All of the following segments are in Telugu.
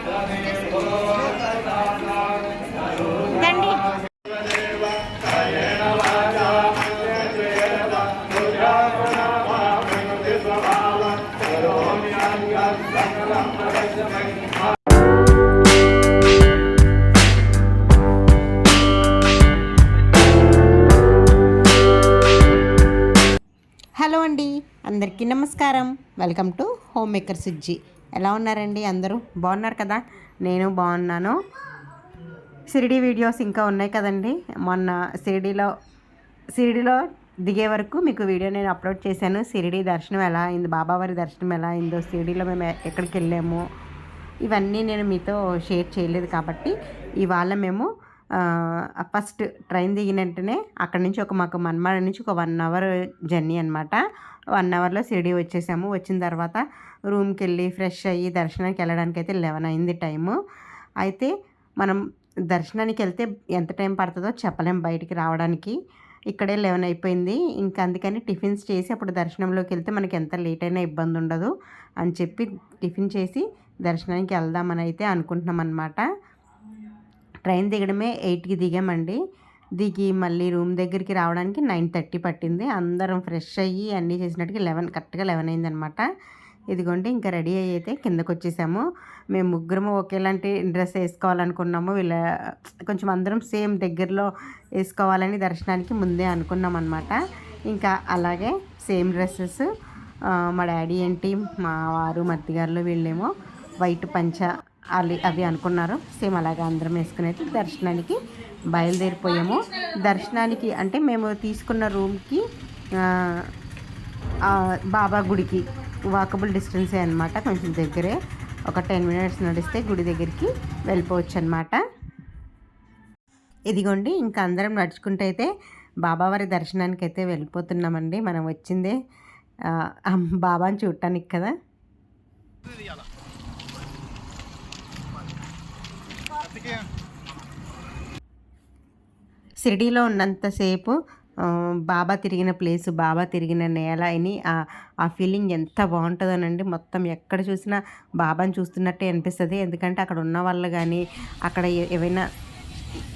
హలో అండి, అందరికీ నమస్కారం. Welcome to home maker Sujji. ఎలా ఉన్నారండి? అందరూ బాగున్నారు కదా? నేను బాగున్నాను. షిరిడి వీడియోస్ ఇంకా ఉన్నాయి కదండి. మొన్న షిరిడిలో దిగే వరకు మీకు వీడియో నేను అప్లోడ్ చేశాను. షిరిడి దర్శనం ఎలా అయింది, బాబావారి దర్శనం ఎలా అయిందో, షిరిడిలో మేము ఎక్కడికి వెళ్ళాము, ఇవన్నీ నేను మీతో షేర్ చేయలేదు. కాబట్టి ఇవాళ మేము ఫస్ట్ ట్రైన్ దిగిన వెంటనే అక్కడి నుంచి మాకు మన్మాడ నుంచి ఒక 1 అవర్ జర్నీ అనమాట. 1 అవర్లో షిరిడి వచ్చేసాము. వచ్చిన తర్వాత రూమ్కి వెళ్ళి ఫ్రెష్ అయ్యి దర్శనానికి వెళ్ళడానికి అయితే 11 అయింది టైము. అయితే మనం దర్శనానికి వెళ్తే ఎంత టైం పడుతుందో చెప్పలేం బయటికి రావడానికి. ఇక్కడే 11 అయిపోయింది. ఇంకా అందుకని టిఫిన్స్ చేసి అప్పుడు దర్శనంలోకి వెళ్తే మనకి ఎంత లేట్ అయినా ఇబ్బంది ఉండదు అని చెప్పి టిఫిన్ చేసి దర్శనానికి వెళ్దామని అయితే అనుకుంటున్నాం అనమాట. ట్రైన్ దిగడమే 8కి దిగామండి. దిగి మళ్ళీ రూమ్ దగ్గరికి రావడానికి 9:30 పట్టింది. అందరం ఫ్రెష్ అయ్యి అన్నీ చేసినట్టుగా కరెక్ట్గా 11 అయిందనమాట. ఇదిగోండి ఇంకా రెడీ అయ్యి అయితే కిందకు వచ్చేసాము. మేము ముగ్గురము ఒకేలాంటి డ్రెస్ వేసుకోవాలనుకున్నాము. కొంచెం అందరం సేమ్ దగ్గరలో వేసుకోవాలని దర్శనానికి ముందే అనుకున్నాం అనమాట. ఇంకా అలాగే సేమ్ డ్రెస్సెస్ మా డాడీ ఏంటి, మా వారు మత్తిగారులు వీళ్ళేమో వైట్ పంచ అవి అనుకున్నారు. సేమ్ అలాగే అందరం వేసుకుని అయితే దర్శనానికి బయలుదేరిపోయాము. దర్శనానికి అంటే మేము తీసుకున్న రూమ్కి బాబా గుడికి వాకబుల్ డిస్టెన్సే అనమాట. కొంచెం దగ్గరే, ఒక 10 మినిట్స్ నడిస్తే గుడి దగ్గరికి వెళ్ళిపోవచ్చు అనమాట. ఇదిగోండి ఇంకా అందరం నడుచుకుంటూ అయితే బాబావారి దర్శనానికి అయితే వెళ్ళిపోతున్నామండి. మనం వచ్చిందే బాబాని చూడటానికి కదా. షిరిడీలో ఉన్నంతసేపు బాబా తిరిగిన ప్లేసు, బాబా తిరిగిన నేల అని ఆ ఫీలింగ్ ఎంత బాగుంటుందోనండి. మొత్తం ఎక్కడ చూసినా బాబాని చూస్తున్నట్టే అనిపిస్తుంది. ఎందుకంటే అక్కడ ఉన్న వాళ్ళు కానీ, అక్కడ ఏవైనా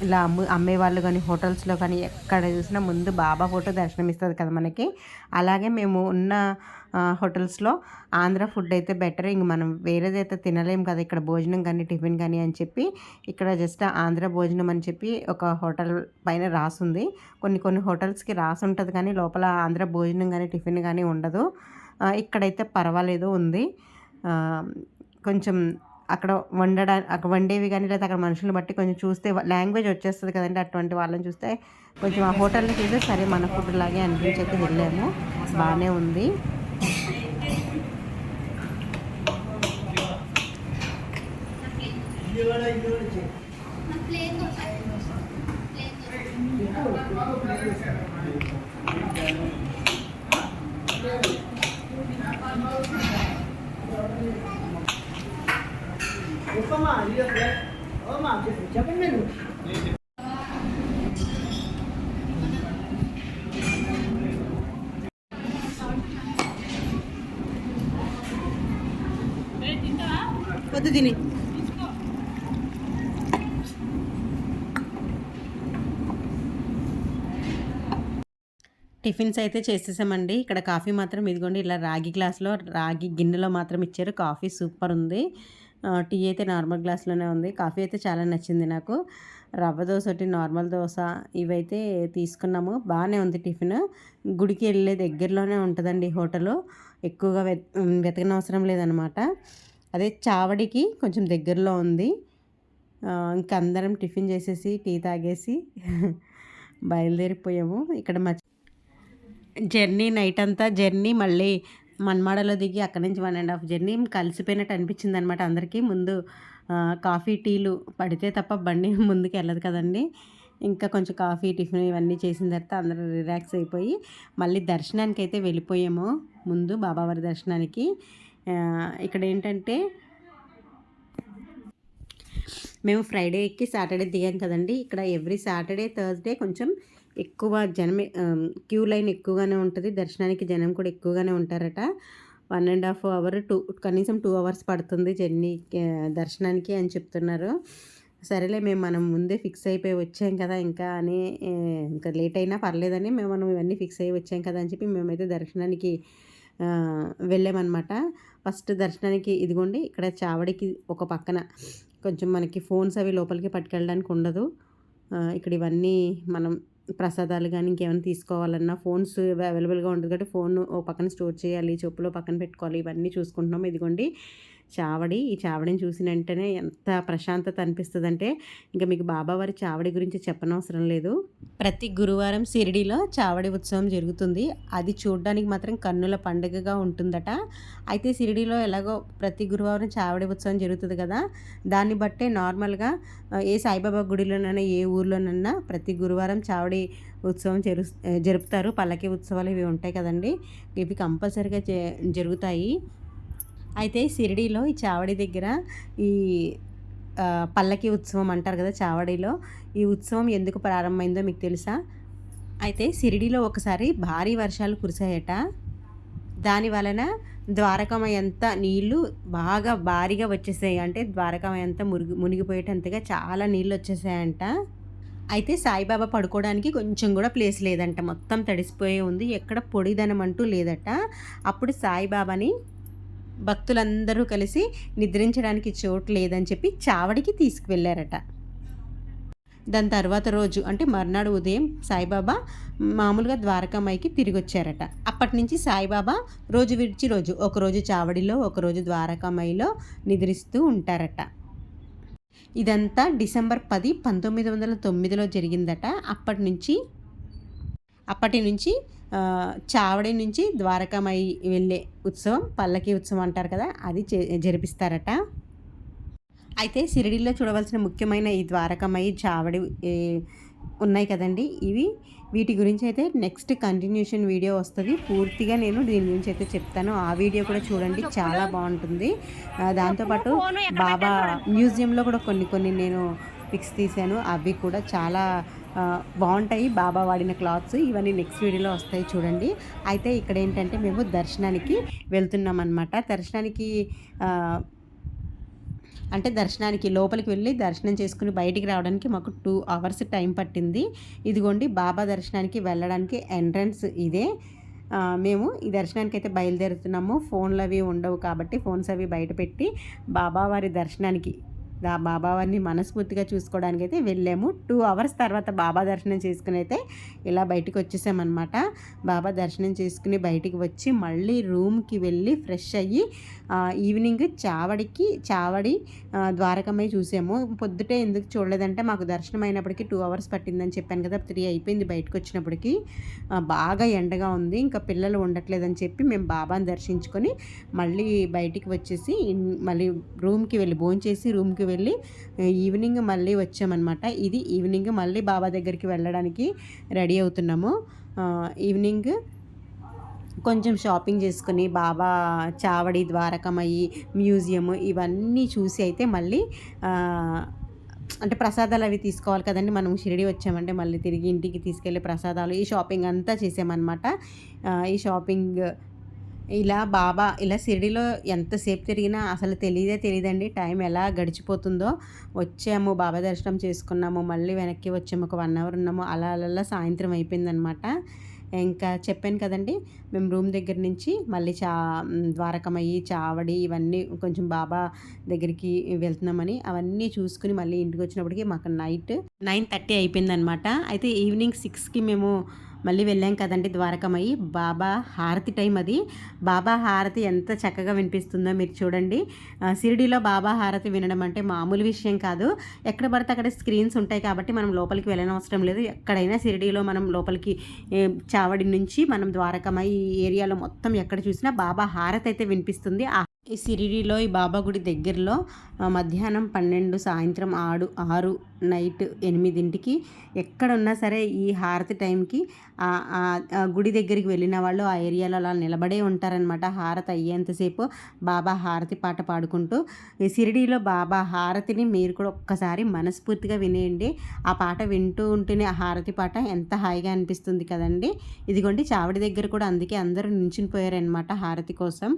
ఇలా అమ్మేవాళ్ళు కానీ, హోటల్స్లో కానీ ఎక్కడ చూసినా ముందు బాబా ఫోటో దర్శనం ఇస్తుంది కదా మనకి. అలాగే మేము ఉన్న హోటల్స్లో ఆంధ్ర ఫుడ్ అయితే బెటర్. ఇంక మనం వేరేదైతే తినలేం కదా ఇక్కడ భోజనం కానీ టిఫిన్ కానీ అని చెప్పి ఇక్కడ జస్ట్ ఆంధ్ర భోజనం అని చెప్పి ఒక హోటల్ పైన రాసుంది. కొన్ని హోటల్స్కి రాసి ఉంటుంది కానీ లోపల ఆంధ్ర భోజనం కానీ టిఫిన్ కానీ ఉండదు. ఇక్కడైతే పర్వాలేదు ఉంది. కొంచెం అక్కడ వండేవి కానీ లేదా అక్కడ మనుషులను బట్టి కొంచెం చూస్తే లాంగ్వేజ్ వచ్చేస్తుంది కదండి. అటువంటి వాళ్ళని చూస్తే కొంచెం ఆ హోటల్ని చూస్తే సరే మన ఫుడ్ లాగే అనిపించి అయితే వెళ్ళాము. బాగానే ఉంది. వద్దు తిని టిఫిన్స్ అయితే చేసేసామండి. ఇక్కడ కాఫీ మాత్రం ఇదిగోండి ఇలా రాగి గ్లాస్లో, రాగి గిన్నెలో మాత్రం ఇచ్చారు. కాఫీ సూపర్ ఉంది. టీ అయితే నార్మల్ గ్లాస్లోనే ఉంది. కాఫీ అయితే చాలా నచ్చింది నాకు. రవ్వ దోశ ఒకటి, నార్మల్ దోశ ఇవైతే తీసుకున్నాము. బాగానే ఉంది టిఫిన్. గుడికి వెళ్ళే దగ్గరలోనే ఉంటుందండి హోటలు. ఎక్కువగా వెతకనవసరం లేదనమాట. అదే చావడికి కొంచెం దగ్గరలో ఉంది. ఇంక అందరం టిఫిన్ చేసేసి టీ తాగేసి బయలుదేరిపోయాము. ఇక్కడ జర్నీ నైట్ అంతా జర్నీ మళ్ళీ మన్మాడలో దిగి అక్కడి నుంచి 1.5 జర్నీ కలిసిపోయినట్టు అనిపించింది అనమాట అందరికీ. ముందు కాఫీ టీలు పడితే తప్ప బండి ముందుకు వెళ్ళదు కదండి. ఇంకా కొంచెం కాఫీ టిఫిన్ ఇవన్నీ చేసిన తర్వాత అందరూ రిలాక్స్ అయిపోయి మళ్ళీ దర్శనానికి అయితే వెళ్ళిపోయాము. ముందు బాబావారి దర్శనానికి ఇక్కడ ఏంటంటే మేము ఫ్రైడే ఎక్కి సాటర్డే దిగాం కదండి. ఇక్కడ ఎవ్రీ సాటర్డే థర్స్డే కొంచెం ఎక్కువ జనం, క్యూ లైన్ ఎక్కువగానే ఉంటుంది. దర్శనానికి జనం కూడా ఎక్కువగానే ఉంటారట. 1.5 అవర్ కనీసం 2 అవర్స్ పడుతుంది జర్నీ దర్శనానికి అని చెప్తున్నారు. సరేలే మనం ముందే ఫిక్స్ అయిపోయి వచ్చాం కదా ఇంకా అని ఇంకా లేట్ అయినా పర్లేదని మనం ఇవన్నీ ఫిక్స్ అయ్యి వచ్చాం కదా అని చెప్పి మేమైతే దర్శనానికి వెళ్ళామన్నమాట. ఫస్ట్ దర్శనానికి ఇదిగోండి ఇక్కడ చావడికి ఒక పక్కన కొంచెం మనకి ఫోన్స్ అవి లోపలికి పట్టుకెళ్ళడానికి ఉండదు. ఇక్కడ ఇవన్నీ మనం ప్రసాదాలు కానీ ఇంకేమైనా తీసుకోవాలన్నా ఫోన్స్ అవైలబుల్గా ఉంటుంది కాబట్టి ఫోన్ ఓ పక్కన స్టోర్ చేయాలి, చెప్పులో పక్కన పెట్టుకోవాలి, ఇవన్నీ చూసుకుంటున్నాం. ఇదిగోండి చావడి. ఈ చావడిని చూసిన వెంటనే ఎంత ప్రశాంతత అనిపిస్తుందంటే ఇంకా మీకు బాబావారి చావడి గురించి చెప్పనవసరం లేదు. ప్రతి గురువారం షిరిడీలో చావడి ఉత్సవం జరుగుతుంది. అది చూడడానికి మాత్రం కన్నుల పండుగగా ఉంటుందట. అయితే షిరిడీలో ఎలాగో ప్రతి గురువారం చావడి ఉత్సవం జరుగుతుంది కదా, దాన్ని బట్టే నార్మల్గా ఏ సాయిబాబా గుడిలోనైనా ఏ ఊర్లోనైనా ప్రతి గురువారం చావడి ఉత్సవం జరుపుతారు. పల్లకి ఉత్సవాలు ఇవి ఉంటాయి కదండి, ఇవి కంపల్సరీగా జరుగుతాయి. అయితే షిరిడీలో ఈ చావడి దగ్గర ఈ పల్లకి ఉత్సవం అంటారు కదా చావడిలో, ఈ ఉత్సవం ఎందుకు ప్రారంభమైందో మీకు తెలుసా? అయితే షిరిడీలో ఒకసారి భారీ వర్షాలు కురిశాయట. దాని వలన ద్వారకామయంత నీళ్లు బాగా భారీగా వచ్చేసాయి. అంటే ద్వారకామయంత మునిగిపోయేటంతగా చాలా నీళ్ళు వచ్చేసాయంట. అయితే సాయిబాబా పడుకోవడానికి కొంచెం కూడా ప్లేస్ లేదంట, మొత్తం తడిసిపోయి ఉంది, ఎక్కడ పొడిదనం అంటూ లేదట. అప్పుడు సాయిబాబాని భక్తులందరూ కలిసి నిద్రించడానికి చోటు లేదని చెప్పి చావడికి తీసుకువెళ్ళారట. దాని తర్వాత రోజు అంటే మర్నాడు ఉదయం సాయిబాబా మామూలుగా ద్వారకామాయికి తిరిగి వచ్చారట. అప్పటి నుంచి సాయిబాబా రోజు విడిచి రోజు ఒకరోజు చావడిలో ఒకరోజు ద్వారకామాయిలో నిద్రిస్తూ ఉంటారట. ఇదంతా డిసెంబర్ 10, 1909లో జరిగిందట. అప్పటి నుంచి చావడి నుంచి ద్వారకామాయి వెళ్ళే ఉత్సవం పల్లకి ఉత్సవం అంటారు కదా, అది జరిపిస్తారట. అయితే షిరిడీలో చూడవలసిన ముఖ్యమైన ఈ ద్వారకామాయి చావడి ఉన్నాయి కదండి, వీటి గురించి అయితే నెక్స్ట్ కంటిన్యూషన్ వీడియో వస్తుంది. పూర్తిగా నేను దీని గురించి అయితే చెప్తాను. ఆ వీడియో కూడా చూడండి, చాలా బాగుంటుంది. దాంతోపాటు బాబా మ్యూజియంలో కూడా కొన్ని నేను పిక్స్ తీశాను, అవి కూడా చాలా బాగుంటాయి. బాబా వాడిన క్లాత్స్ ఇవన్నీ నెక్స్ట్ వీడియోలో వస్తాయి చూడండి. అయితే ఇక్కడ ఏంటంటే మేము దర్శనానికి వెళ్తున్నాం అన్నమాట. దర్శనానికి లోపలికి వెళ్ళి దర్శనం చేసుకుని బయటికి రావడానికి మాకు 2 అవర్స్ టైం పట్టింది. ఇదిగోండి బాబా దర్శనానికి వెళ్ళడానికి ఎంట్రన్స్ ఇదే. మేము ఈ దర్శనానికి అయితే బయలుదేరుతున్నాము. ఫోన్లు అవి ఉండవు కాబట్టి ఫోన్స్ అవి బయట పెట్టి బాబావారి దర్శనానికి బాబావారిని మనస్ఫూర్తిగా చూసుకోవడానికి అయితే వెళ్ళాము. 2 అవర్స్ తర్వాత బాబా దర్శనం చేసుకుని అయితే ఇలా బయటకు వచ్చేసామన్నమాట. బాబా దర్శనం చేసుకుని బయటికి వచ్చి మళ్ళీ రూమ్కి వెళ్ళి ఫ్రెష్ అయ్యి ఈవినింగ్ చావడి ద్వారకమై చూసాము. పొద్దుటే ఎందుకు చూడలేదంటే మాకు దర్శనం అయినప్పటికీ 2 అవర్స్ పట్టిందని చెప్పాను కదా, 3 అయిపోయింది బయటకు వచ్చినప్పటికీ. బాగా ఎండగా ఉంది, ఇంకా పిల్లలు ఉండట్లేదని చెప్పి మేము బాబాని దర్శించుకొని మళ్ళీ బయటికి వచ్చేసి మళ్ళీ రూమ్కి వెళ్ళి భోంచేసి రూమ్కి వెళ్ళి ఈవినింగ్ మళ్ళీ వచ్చామన్నమాట. ఇది ఈవినింగ్ మళ్ళీ బాబా దగ్గరికి వెళ్ళడానికి రెడీ అవుతున్నాము. ఈవినింగ్ కొంచెం షాపింగ్ చేసుకుని బాబా చావడి ద్వారకమయ్యి మ్యూజియం ఇవన్నీ చూసి అయితే మళ్ళీ అంటే ప్రసాదాలు అవి తీసుకోవాలి కదండి, మనం షిరిడి వచ్చామంటే మళ్ళీ తిరిగి ఇంటికి తీసుకెళ్ళే ప్రసాదాలు ఈ షాపింగ్ అంతా చేసామన్నమాట. ఈ షాపింగ్ ఇలా షిరిడీలో ఎంతసేపు తిరిగినా అసలు తెలియదండి టైం ఎలా గడిచిపోతుందో. వచ్చాము, బాబా దర్శనం చేసుకున్నాము, మళ్ళీ వెనక్కి వచ్చాము, ఒక 1 అవర్ ఉన్నాము, అలా సాయంత్రం అయిపోయిందనమాట. ఇంకా చెప్పాను కదండి, మేము రూమ్ దగ్గర నుంచి మళ్ళీ ద్వారకమయ్యి చావడి ఇవన్నీ కొంచెం బాబా దగ్గరికి వెళ్తున్నామని అవన్నీ చూసుకుని మళ్ళీ ఇంటికి వచ్చినప్పటికీ మాకు నైట్ 9:30 అయిపోయిందనమాట. అయితే ఈవినింగ్ 6కి మేము మళ్ళీ వెళ్ళాం కదండి ద్వారకమయ్యి. బాబా హారతి టైం అది. బాబా హారతి ఎంత చక్కగా వినిపిస్తుందో మీరు చూడండి. షిరిడీలో బాబా హారతి వినడం అంటే మామూలు విషయం కాదు. ఎక్కడ పడితే అక్కడ స్క్రీన్స్ ఉంటాయి కాబట్టి మనం లోపలికి వెళ్ళనవసరం లేదు. ఎక్కడైనా షిరిడీలో మనం లోపలికి చావడి నుంచి మనం ద్వారకమయ్యి ఏరియాలో మొత్తం ఎక్కడ చూసినా బాబా హారతి అయితే వినిపిస్తుంది. ఈ షిరిడీలో ఈ బాబా గుడి దగ్గరలో మధ్యాహ్నం 12, సాయంత్రం 6, నైట్ 8కి ఎక్కడ ఉన్నా సరే ఈ హారతి టైంకి గుడి దగ్గరికి వెళ్ళిన వాళ్ళు ఆ ఏరియాలో అలా నిలబడే ఉంటారనమాట. హారతి అయ్యేంతసేపు బాబా హారతి పాట పాడుకుంటూ. ఈ షిరిడీలో బాబా హారతిని మీరు కూడా ఒక్కసారి మనస్ఫూర్తిగా వినేయండి. ఆ పాట వింటూ ఉంటేనే ఆ హారతి పాట ఎంత హాయిగా అనిపిస్తుంది కదండి. ఇదిగోండి చావడి దగ్గర కూడా అందుకే అందరూ నించుని పోయారనమాట హారతి కోసం.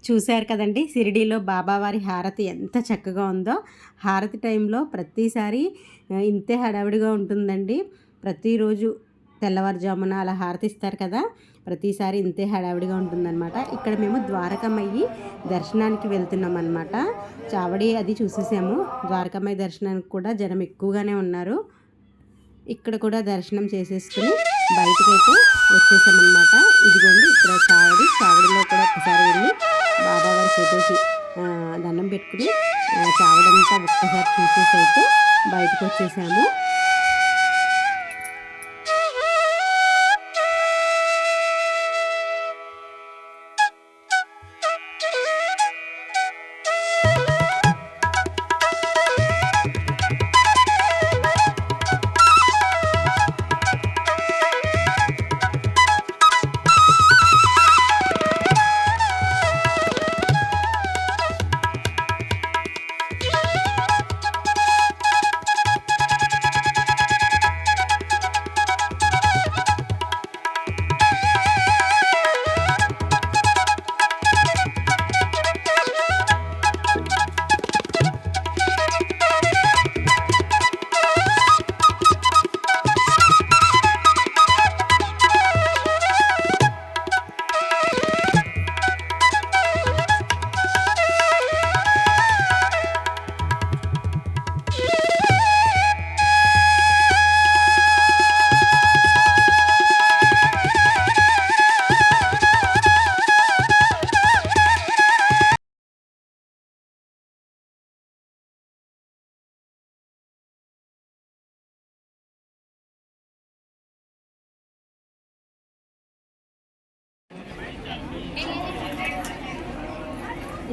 చూశారు కదండి షిరిడీలో బాబావారి హారతి ఎంత చక్కగా ఉందో. హారతి టైంలో ప్రతిసారి ఇంతే హడావిడిగా ఉంటుందండి. ప్రతిరోజు తెల్లవారుజామున అలా హారతి ఇస్తారు కదా, ప్రతిసారి ఇంతే హడావిడిగా ఉంటుందన్నమాట. ఇక్కడ మేము ద్వారకమయ్యి దర్శనానికి వెళ్తున్నాం అన్నమాట. చావడి అది చూసేసాము. ద్వారకమయ్య దర్శనానికి కూడా జనం ఎక్కువగానే ఉన్నారు. ఇక్కడ కూడా దర్శనం చేసేసుకుని బయటకైతే వచ్చేసామన్నమాట. ఇదిగోండి ఇక్కడ చావడిలో కూడా ఒకసారి వెళ్ళి బాబావారి ఫోటోకి దండం పెట్టుకుని చావడంతా ఒక్కసారి చూసేసి అయితే బయటకు వచ్చేసాము.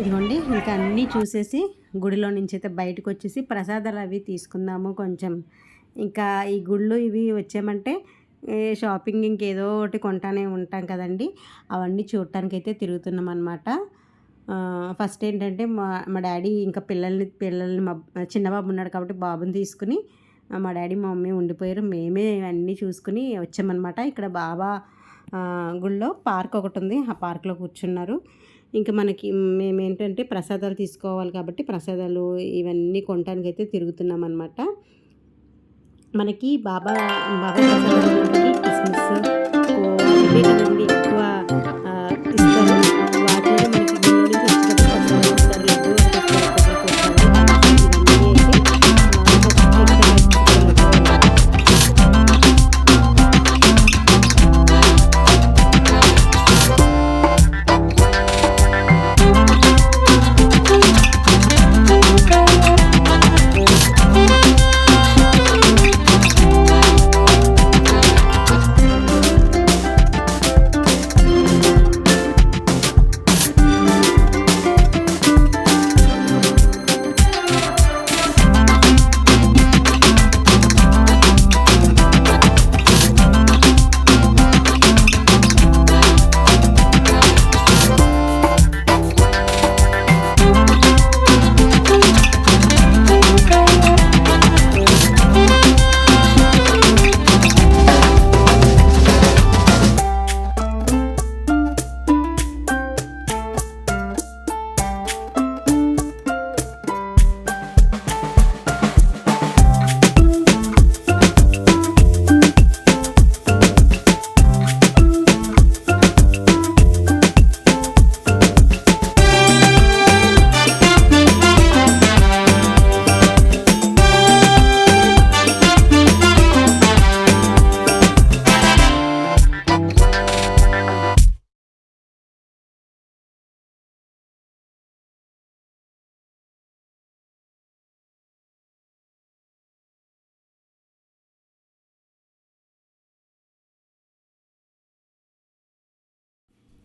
ఇదిగోండి ఇంకా అన్నీ చూసేసి గుడిలో నుంచి అయితే బయటకు వచ్చేసి ప్రసాదాలు అవి తీసుకుందాము కొంచెం. ఇంకా ఈ గుళ్ళు ఇవి వచ్చామంటే షాపింగ్ ఇంకేదో ఒకటి కొంటానే ఉంటాం కదండి, అవన్నీ చూడటానికి అయితే తిరుగుతున్నాం అనమాట. ఫస్ట్ ఏంటంటే మా డాడీ ఇంకా పిల్లల్ని మా చిన్నబాబు ఉన్నాడు కాబట్టి బాబుని తీసుకుని మా డాడీ మా మమ్మీ ఉండిపోయారు. మేమే అన్నీ చూసుకుని వచ్చామన్నమాట. ఇక్కడ బాబా గుళ్ళో పార్క్ ఒకటి ఉంది, ఆ పార్క్లో కూర్చున్నారు. ఇంకా మనకి మేమేంటంటే ప్రసాదాలు తీసుకోవాలి కాబట్టి ప్రసాదాలు ఇవన్నీ కొనడానికి అయితే తిరుగుతున్నాం అనమాట. మనకి బాబా ప్రసాదాలకి కిస్మిస్ ఇవే కదండి ఎక్కువ ఇస్తారు. వాటిలో మనకి గుళ్ళో నుంచి వచ్చినప్పుడు ప్రసాదాలు ఇస్తారు.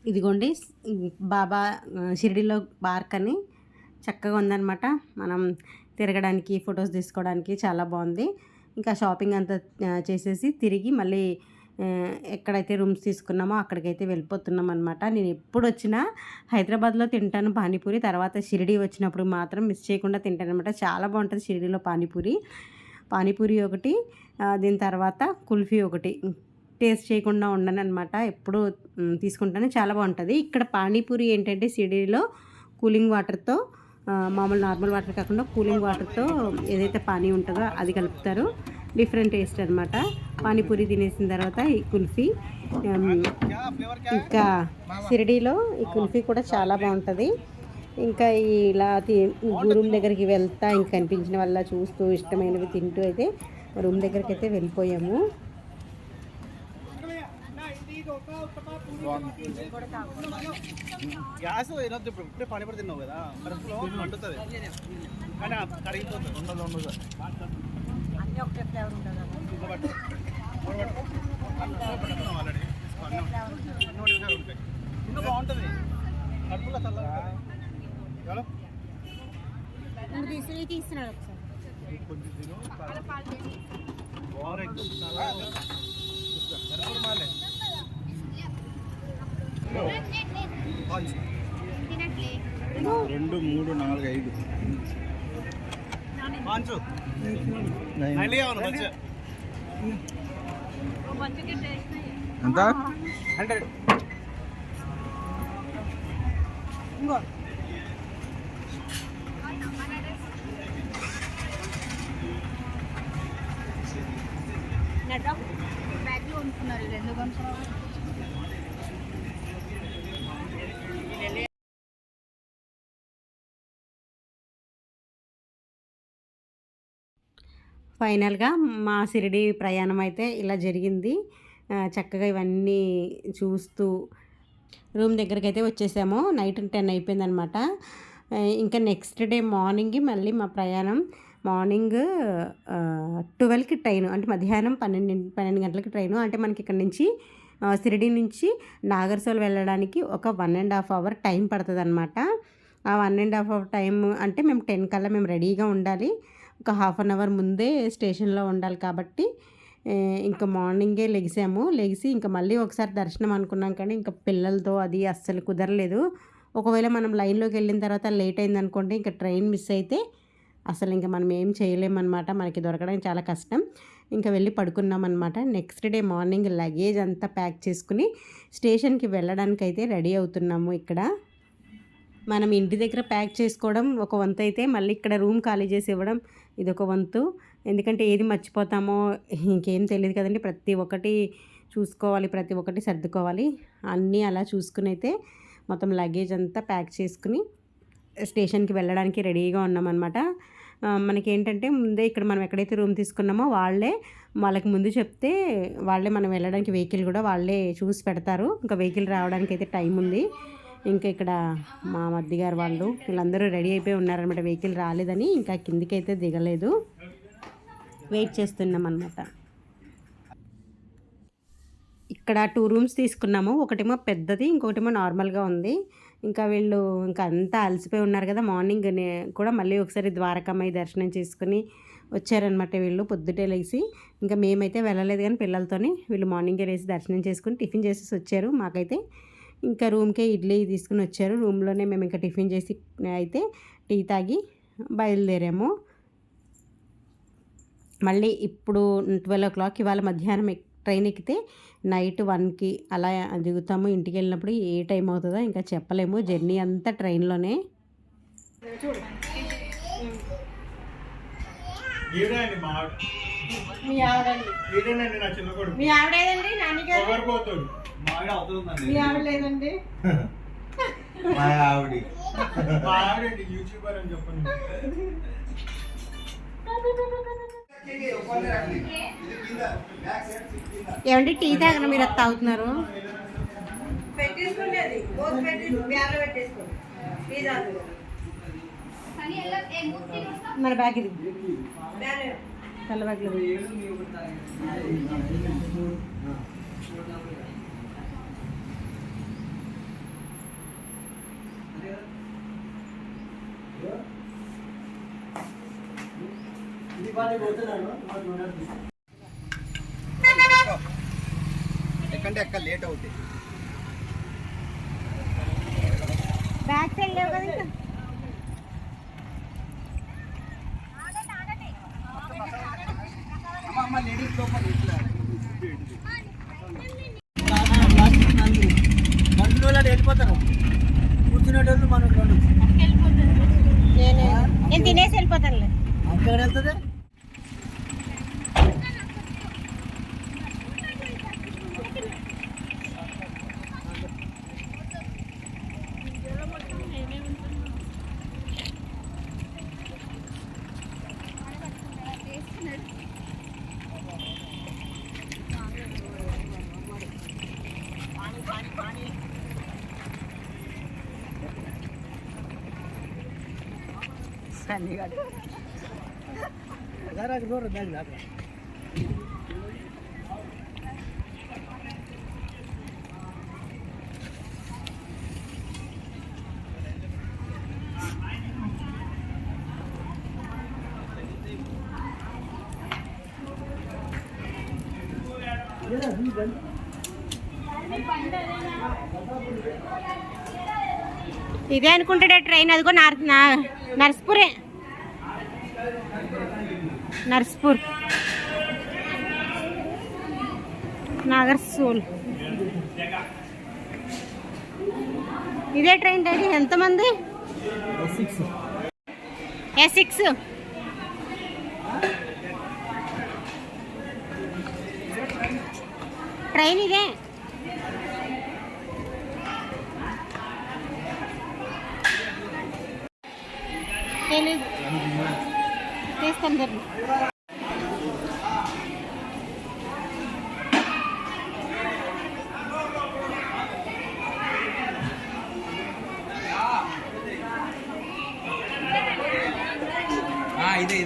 ఇదిగోండి బాబా షిరిడీలో పార్క్ అని చక్కగా ఉందన్నమాట. మనం తిరగడానికి ఫొటోస్ తీసుకోవడానికి చాలా బాగుంది. ఇంకా షాపింగ్ అంతా చేసేసి తిరిగి మళ్ళీ ఎక్కడైతే రూమ్స్ తీసుకున్నామో అక్కడికైతే వెళ్ళిపోతున్నాం అనమాట. నేను ఎప్పుడు వచ్చినా హైదరాబాద్లో తింటాను పానీపూరి, తర్వాత షిరిడీ వచ్చినప్పుడు మాత్రం మిస్ చేయకుండా తింటాను అనమాట. చాలా బాగుంటుంది షిరిడీలో పానీపూరి ఒకటి, దీని తర్వాత కుల్ఫీ ఒకటి టేస్ట్ చేయకుండా ఉండను అనమాట. ఎప్పుడు తీసుకుంటాను, చాలా బాగుంటుంది. ఇక్కడ పానీపూరి ఏంటంటే షిరిడీలో కూలింగ్ వాటర్తో, మామూలు నార్మల్ వాటర్ కాకుండా కూలింగ్ వాటర్తో ఏదైతే పానీ ఉంటుందో అది కలుపుతారు. డిఫరెంట్ టేస్ట్ అనమాట. పానీపూరి తినేసిన తర్వాత ఈ కుల్ఫీ, ఇంకా షిరిడీలో ఈ కుల్ఫీ కూడా చాలా బాగుంటుంది. ఇంకా ఇలా రూమ్ దగ్గరికి వెళ్తా ఇంకా కనిపించిన వల్ల చూస్తూ ఇష్టమైనవి తింటూ అయితే రూమ్ దగ్గరికి అయితే వెళ్ళిపోయాము. గ్యాస్ ఏదొద్దు, ఇప్పుడు ఇప్పుడే పానీపూరి తిన్నావు కదా, కడుపులో మండుతుంది కానీ కరిగిపోతుంది. అన్నీ ఒకటే ఫ్లేవర్ ఉంటుంది ఆల్రెడీ ఉంటాయి, ఇంకా బాగుంటుంది కడుపులో చల్లగా. తీస్తున్నాడు కొంచెం తిను బాగా మాలే 2 3 4 5 ఎంత 100 ఇంకో బ్యాగ్లో ఉంటున్నారు 2 గంటలు. ఫైనల్గా మా షిరిడి ప్రయాణం అయితే ఇలా జరిగింది. చక్కగా ఇవన్నీ చూస్తూ రూమ్ దగ్గరికి అయితే వచ్చేసాము. నైట్ 10 అయిపోయిందనమాట. ఇంకా నెక్స్ట్ డే మార్నింగ్ మళ్ళీ మా ప్రయాణం. మార్నింగ్ 12కి ట్రైను, అంటే మధ్యాహ్నం 12 గంటలకి ట్రైను. అంటే మనకి ఇక్కడ నుంచి షిరిడి నుంచి నాగర్సోల్ వెళ్ళడానికి ఒక 1.5 అవర్ టైం పడుతుంది అనమాట. ఆ 1.5 అవర్ టైం అంటే మేము 10 కల్లా మేము రెడీగా ఉండాలి. ఒక హాఫ్ అన్ అవర్ ముందే స్టేషన్లో ఉండాలి కాబట్టి ఇంకా మార్నింగే లెగిసి ఇంకా మళ్ళీ ఒకసారి దర్శనం అనుకున్నాం, కానీ ఇంకా పిల్లలతో అది అస్సలు కుదరలేదు. ఒకవేళ మనం లైన్లోకి వెళ్ళిన తర్వాత లేట్ అయిందనుకోండి, ఇంకా ట్రైన్ మిస్ అయితే అసలు ఇంకా మనం ఏం చేయలేమన్నమాట. మనకి దొరకడం చాలా కష్టం. ఇంకా వెళ్ళి పడుకున్నామన్నమాట. నెక్స్ట్ డే మార్నింగ్ లగేజ్ అంతా ప్యాక్ చేసుకుని స్టేషన్కి వెళ్ళడానికి అయితే రెడీ అవుతున్నాము. ఇక్కడ మనం ఇంటి దగ్గర ప్యాక్ చేసుకోవడం ఒక వంతు అయితే, మళ్ళీ ఇక్కడ రూమ్ ఖాళీ చేసి ఇవ్వడం ఇదొక వంతు. ఎందుకంటే ఏది మర్చిపోతామో ఇంకేం తెలియదు కదండి. ప్రతి ఒక్కటి చూసుకోవాలి, ప్రతి ఒక్కటి సర్దుకోవాలి. అన్నీ అలా చూసుకుని అయితే మొత్తం లగేజ్ అంతా ప్యాక్ చేసుకుని స్టేషన్కి వెళ్ళడానికి రెడీగా ఉన్నామన్నమాట. మనకి ఏంటంటే ముందే ఇక్కడ మనం ఎక్కడైతే రూమ్ తీసుకున్నామో వాళ్ళకి ముందు చెప్తే వాళ్ళే మనం వెళ్ళడానికి వెహికల్ కూడా వాళ్ళే చూసి పెడతారు. ఇంకా వెహికల్ రావడానికి అయితే టైం ఉంది. ఇంకా ఇక్కడ మా మధ్యగారు వాళ్ళు వీళ్ళందరూ రెడీ అయిపోయి ఉన్నారనమాట. వెహికల్ రాలేదని ఇంకా కిందికైతే దిగలేదు, వెయిట్ చేస్తున్నాం అనమాట. ఇక్కడ 2 రూమ్స్ తీసుకున్నాము. ఒకటేమో పెద్దది, ఇంకొకటేమో నార్మల్గా ఉంది. ఇంకా వీళ్ళు ఇంకా అంతా అలసిపోయి ఉన్నారు కదా. మార్నింగ్ కూడా మళ్ళీ ఒకసారి ద్వారకామాయి దర్శనం చేసుకుని వచ్చారనమాట వీళ్ళు పొద్దుటే లేచి. ఇంకా మేమైతే వెళ్ళలేదు, కానీ పిల్లలతోని వీళ్ళు మార్నింగే లేచి దర్శనం చేసుకుని టిఫిన్ చేసేసి వచ్చారు. మాకైతే ఇంకా రూమ్కే ఇడ్లీ తీసుకుని వచ్చారు. రూమ్లోనే మేము ఇంకా టిఫిన్ చేసి అయితే టీ తాగి బయలుదేరాము. మళ్ళీ ఇప్పుడు 12 o'clock ఇవాళ మధ్యాహ్నం ట్రైన్ ఎక్కితే నైట్ 1కి అలా దిగుతాము. ఇంటికి వెళ్ళినప్పుడు ఏ టైం అవుతుందో ఇంకా చెప్పలేము. జర్నీ అంతా ట్రైన్లోనే. మీ ఆవిడేదండి నాన్నగారు? మీ ఆవిడ లేదండి. యూట్యూబర్ అని చెప్పండి. ఏమండి టీ తాగన మీరు అది తాగుతున్నారు? మన బ్యాగ్ ఇది తెల్ల బ్యాగ్లో ఎక్కంటే ఎక్క లేట్ అవుతుంది. బ్యాక్ సైడ్ లేవు కదా ఇంకా. లేడీస్ లోపల ఇట్లా మంచి వాళ్ళు వెళ్ళిపోతారు, కూర్చునేటోళ్ళు మనకు రెండు నేను తినేసి వెళ్ళిపోతానులే. అక్కడ వెళ్తుంది. ఇదే అనుకుంటాడే ట్రైన్. అదిగో నర్స్పూరే, నర్స్పూర్, నాగర్సోల్. ఇదే ట్రైన్ డైలీ ఎంతమంది? S6 ట్రైన్ ఇదే. తెలీదు, తీస్తాను సార్. ఇదే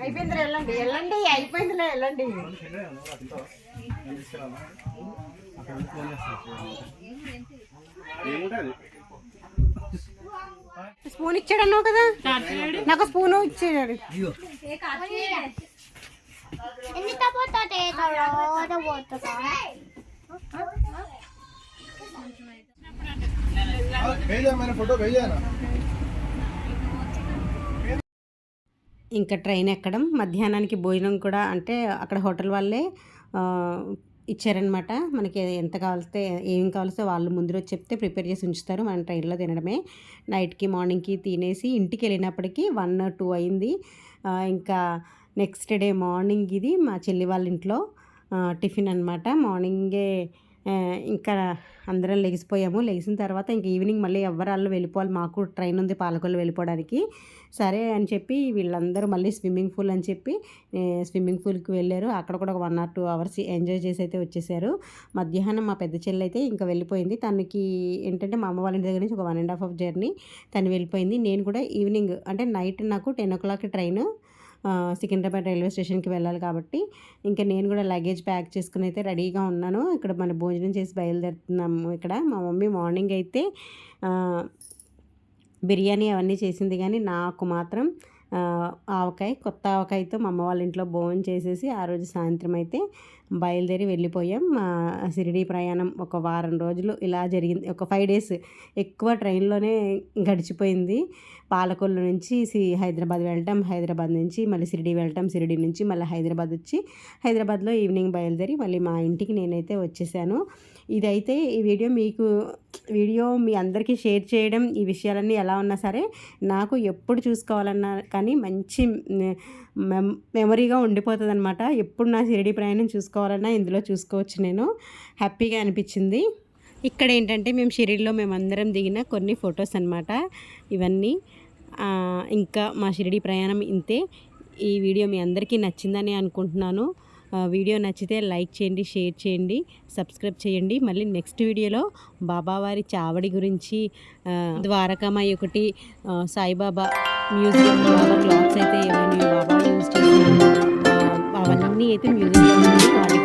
అయిపోయిందిలే, వెళ్ళండి, అయిపోయిందిలే, వెళ్ళండి. స్పూన్ ఇచ్చాడన్నావు కదా, నాకు స్పూను ఇచ్చాడు. ఫోటో भेजना. ఇంకా ట్రైన్ ఎక్కడం, మధ్యాహ్నానికి భోజనం కూడా అంటే అక్కడ హోటల్ వాళ్ళే ఇచ్చారనమాట. మనకి ఎంత కావాలితే ఏం కావాలిస్తే వాళ్ళు ముందు రోజు చెప్తే ప్రిపేర్ చేసి ఉంచుతారు, మనం ట్రైన్లో తినడమే. నైట్కి మార్నింగ్కి తినేసి ఇంటికి వెళ్ళినప్పటికీ 1-2 అయింది. ఇంకా నెక్స్ట్ డే మార్నింగ్ ఇది మా చెల్లి వాళ్ళ ఇంట్లో టిఫిన్ అనమాట. మార్నింగే ఇంకా అందరం లెగిసిపోయాము. లెగిసిన తర్వాత ఇంక ఈవినింగ్ మళ్ళీ ఎవరాళ్ళు వెళ్ళిపోవాలి, మాకు ట్రైన్ ఉంది పాలకొల్లు వెళ్ళిపోవడానికి. సరే అని చెప్పి వీళ్ళందరూ మళ్ళీ స్విమ్మింగ్ పూల్ అని చెప్పి స్విమ్మింగ్ పూల్కి వెళ్ళారు. అక్కడ కూడా ఒక 1 or 2 hours ఎంజాయ్ చేసి అయితే వచ్చేసారు. మధ్యాహ్నం మా పెద్ద చెల్లి అయితే ఇంకా వెళ్ళిపోయింది. తనకి ఏంటంటే మా అమ్మ వాళ్ళ ఇంటి దగ్గర నుంచి ఒక 1.5 hour జర్నీ తను వెళ్ళిపోయింది. నేను కూడా ఈవినింగ్ అంటే నైట్ నాకు 10 o'clock ట్రైన్ సికింద్రాబాద్ రైల్వే స్టేషన్కి వెళ్ళాలి కాబట్టి ఇంకా నేను కూడా లగేజ్ ప్యాక్ చేసుకుని అయితే రెడీగా ఉన్నాను. ఇక్కడ మన భోజనం చేసి బయలుదేరుతున్నాము. ఇక్కడ మా మమ్మీ మార్నింగ్ అయితే బిర్యానీ అవన్నీ చేసింది, కానీ నాకు మాత్రం కొత్త ఆవకాయతో మా అమ్మ వాళ్ళ ఇంట్లో భోజనం చేసేసి ఆ రోజు సాయంత్రం అయితే బయలుదేరి వెళ్ళిపోయాం. మా షిరిడి ప్రయాణం ఒక వారం రోజులు ఇలా జరిగింది. ఒక 5 days ఎక్కువ ట్రైన్లోనే గడిచిపోయింది. పాలకొల్లు నుంచి హైదరాబాద్ వెళ్ళటం, హైదరాబాద్ నుంచి మళ్ళీ షిరిడి వెళ్ళటం, షిరిడి నుంచి మళ్ళీ హైదరాబాద్ వచ్చి హైదరాబాద్లో ఈవినింగ్ బయలుదేరి మళ్ళీ మా ఇంటికి నేనైతే వచ్చేసాను. ఇదైతే ఈ వీడియో మీ అందరికీ షేర్ చేయడం, ఈ విషయాలన్నీ ఎలా ఉన్నా సరే నాకు ఎప్పుడు చూసుకోవాలన్నా కానీ మంచి మెమరీగా ఉండిపోతుంది అనమాట. ఎప్పుడు నా షిరిడి ప్రయాణం చూసుకోవాలన్నా ఇందులో చూసుకోవచ్చు. నేను హ్యాపీగా అనిపించింది. ఇక్కడ ఏంటంటే మేము షిరిడిలో మేమందరం దిగిన కొన్ని ఫొటోస్ అనమాట ఇవన్నీ. ఇంకా మా షిరిడి ప్రయాణం ఇంతే. ఈ వీడియో మీ అందరికీ నచ్చిందని అనుకుంటున్నాను. వీడియో నచ్చితే లైక్ చేయండి, షేర్ చేయండి, సబ్స్క్రైబ్ చేయండి. మళ్ళీ నెక్స్ట్ వీడియోలో బాబావారి చావడి గురించి, ద్వారకామాయి ఒకటి, సాయిబాబా మ్యూజియం, బాబా క్లాత్స్ అయితే ఏమైనా బాబా యూజ్ చేసిన అవన్నీ అయితే మ్యూజియంలో వాటి